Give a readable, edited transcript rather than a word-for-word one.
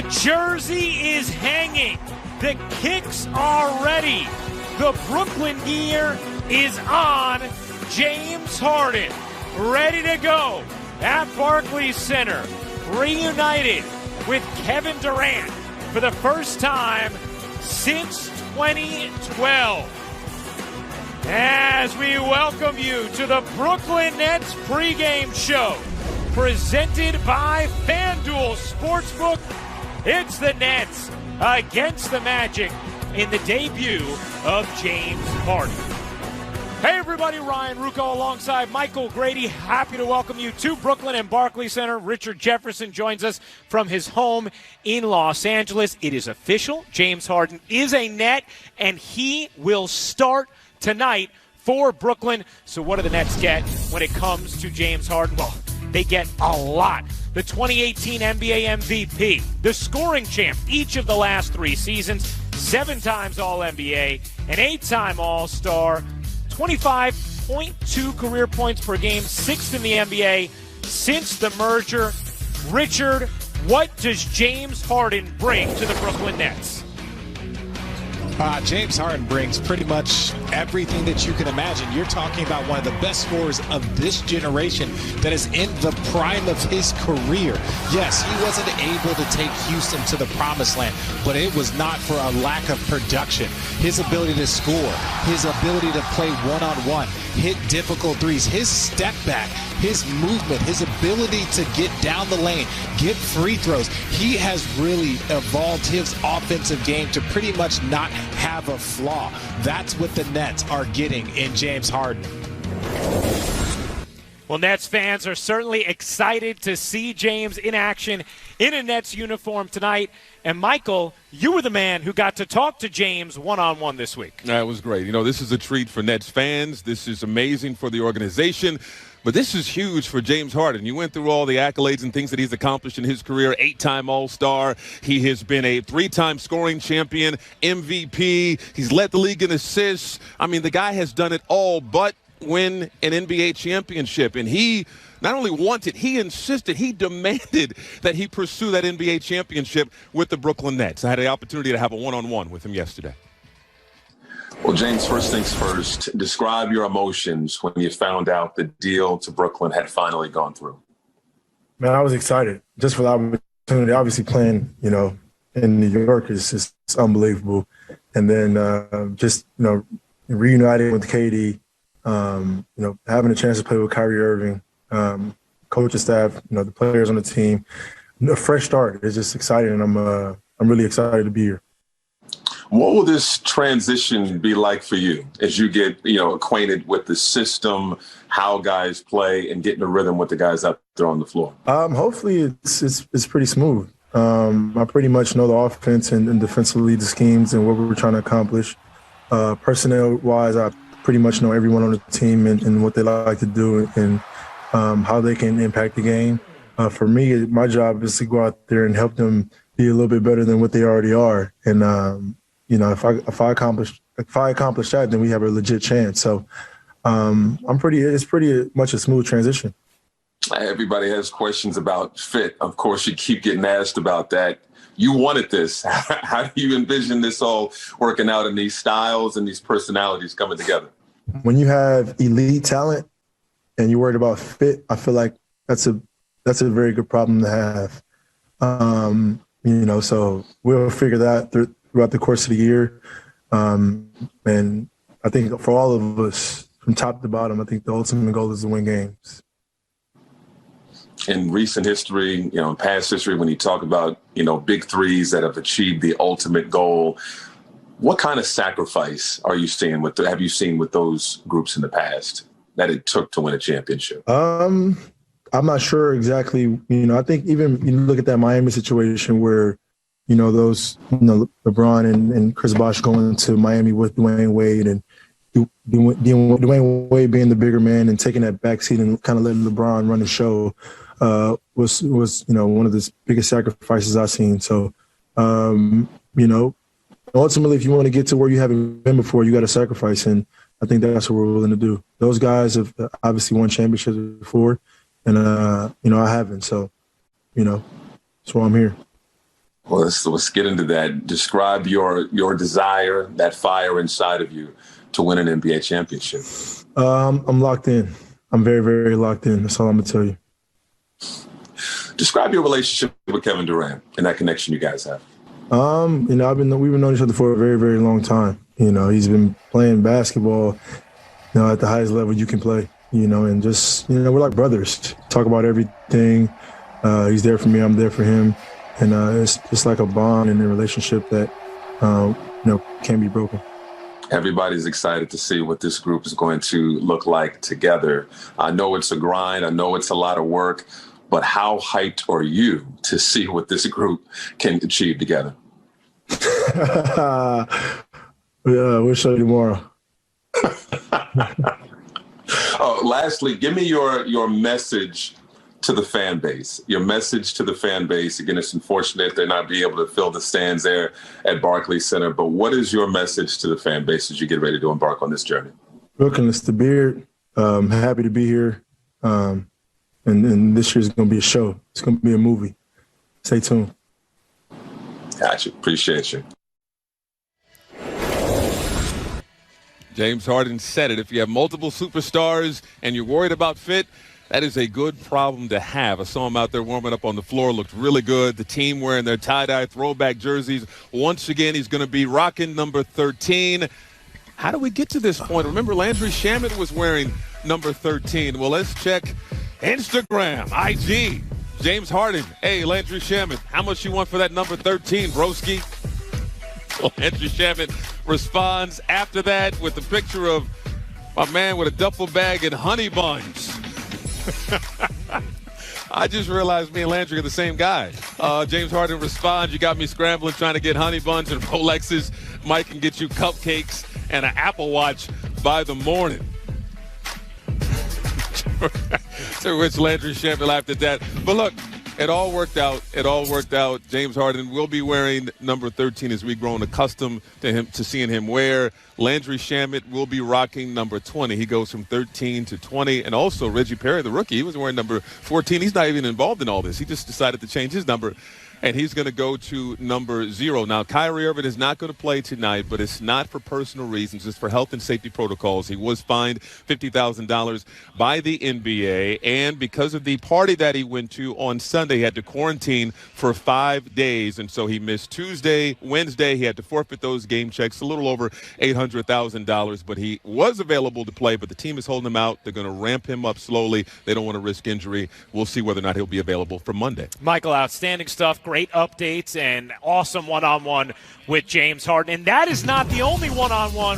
The jersey is hanging. The kicks are ready. The Brooklyn gear is on. James Harden ready to go at Barclays Center, reunited with Kevin Durant for the first time since 2012. As we welcome you to the Brooklyn Nets pregame show, presented by FanDuel Sportsbook. It's the Nets against the Magic in the debut of James Harden. Hey everybody, Ryan Rucco alongside Michael Grady. Happy to welcome you to Brooklyn and Barclays Center. Richard Jefferson joins us from his home in Los Angeles. It is official. James Harden is a Net, and he will start tonight for Brooklyn. So what do the Nets get when it comes to James Harden? Well, they get a lot. The 2018 NBA MVP, the scoring champ each of the last 3 seasons, 7 times All-NBA, an 8-time All-Star, 25.2 career points per game, 6th in the NBA since the merger. Richard, what does James Harden bring to the Brooklyn Nets? James Harden brings pretty much everything that you can imagine. You're talking about one of the best scorers of this generation that is in the prime of his career. Yes, he wasn't able to take Houston to the promised land, but it was not for a lack of production. His ability to score, his ability to play one-on-one, hit difficult threes, his step back, his movement, his ability to get down the lane, get free throws. He has really evolved his offensive game to pretty much not have a flaw. That's what the Nets are getting in James Harden. Well, Nets fans are certainly excited to see James in action in a Nets uniform tonight. And, Michael, you were the man who got to talk to James one-on-one this week. That was great. You know, this is a treat for Nets fans. This is amazing for the organization. But this is huge for James Harden. You went through all the accolades and things that he's accomplished in his career. 8-time All-Star. He has been a 3-time scoring champion, MVP. He's led the league in assists. I mean, the guy has done it all but win an NBA championship. And he not only wanted, he insisted, he demanded that he pursue that NBA championship with the Brooklyn Nets. I had the opportunity to have a one-on-one with him yesterday. Well, James, first things first, describe your emotions when you found out the deal to Brooklyn had finally gone through. Man, I was excited just for the opportunity. Obviously playing, in New York is just unbelievable. And then just, reuniting with KD, having a chance to play with Kyrie Irving, coaching staff, the players on the team, a fresh start. It's just exciting, and I'm really excited to be here. What will this transition be like for you as you get, acquainted with the system, how guys play, and getting a rhythm with the guys out there on the floor? Hopefully it's pretty smooth. I pretty much know the offense and defensively the schemes and what we're trying to accomplish. Personnel-wise, I pretty much know everyone on the team and what they like to do and how they can impact the game. For me, my job is to go out there and help them be a little bit better than what they already are. And if I accomplish that, then we have a legit chance. So it's pretty much a smooth transition. Everybody has questions about fit. Of course, you keep getting asked about that. You wanted this. How do you envision this all working out in these styles and these personalities coming together? When you have elite talent and you're worried about fit, I feel like that's a very good problem to have. So we'll figure that throughout the course of the year. And I think for all of us, from top to bottom, I think the ultimate goal is to win games. In recent history, in past history, when you talk about, big threes that have achieved the ultimate goal, what kind of sacrifice are you seeing have you seen with those groups in the past that it took to win a championship? I'm not sure exactly. I think even you look at that Miami situation where, LeBron and Chris Bosh going to Miami with Dwayne Wade and Dwayne Wade being the bigger man and taking that backseat and kind of letting LeBron run the show was one of the biggest sacrifices I've seen. So, ultimately, if you want to get to where you haven't been before, you got to sacrifice, and I think that's what we're willing to do. Those guys have obviously won championships before, and I haven't. So, that's why I'm here. Well, let's get into that. Describe your desire, that fire inside of you to win an NBA championship. I'm locked in. I'm very, very locked in. That's all I'm going to tell you. Describe your relationship with Kevin Durant and that connection you guys have. We've been knowing each other for a very, very long time. He's been playing basketball, at the highest level you can play, and just, we're like brothers. Talk about everything. He's there for me. I'm there for him. And it's just like a bond and a relationship that, can't be broken. Everybody's excited to see what this group is going to look like together. I know it's a grind. I know it's a lot of work. But how hyped are you to see what this group can achieve together? We'll show you tomorrow. Lastly, give me your message to the fan base. Your message to the fan base. Again, it's unfortunate they're not being able to fill the stands there at Barclays Center. But what is your message to the fan base as you get ready to embark on this journey? Looking, it's the beard. Happy to be here. And this year's going to be a show. It's going to be a movie. Stay tuned. Gotcha. Appreciate you. James Harden said it. If you have multiple superstars and you're worried about fit, that is a good problem to have. I saw him out there warming up on the floor. Looked really good. The team wearing their tie-dye throwback jerseys. Once again, he's going to be rocking number 13. How do we get to this point? Remember, Landry Shamet was wearing number 13. Well, let's check Instagram, IG. James Harden. Hey, Landry Shamet, how much you want for that number 13, broski? Landry Shamet responds after that with a picture of my man with a duffel bag and honey buns. I just realized me and Landry are the same guy. James Harden responds, you got me scrambling trying to get honey buns and Rolexes. Mike can get you cupcakes and an Apple Watch by the morning. To which Landry Shamet laughed at that. But look, it all worked out. It all worked out. James Harden will be wearing number 13 as we've grown accustomed to seeing him wear. Landry Shamet will be rocking number 20. He goes from 13 to 20. And also Reggie Perry, the rookie, he was wearing number 14. He's not even involved in all this. He just decided to change his number. And he's going to go to number 0. Now, Kyrie Irving is not going to play tonight, but it's not for personal reasons. It's for health and safety protocols. He was fined $50,000 by the NBA. And because of the party that he went to on Sunday, he had to quarantine for 5 days. And so he missed Tuesday, Wednesday. He had to forfeit those game checks, a little over $800,000. But he was available to play, but the team is holding him out. They're going to ramp him up slowly. They don't want to risk injury. We'll see whether or not he'll be available for Monday. Michael, outstanding stuff. Great updates and awesome one-on-one with James Harden. And that is not the only one-on-one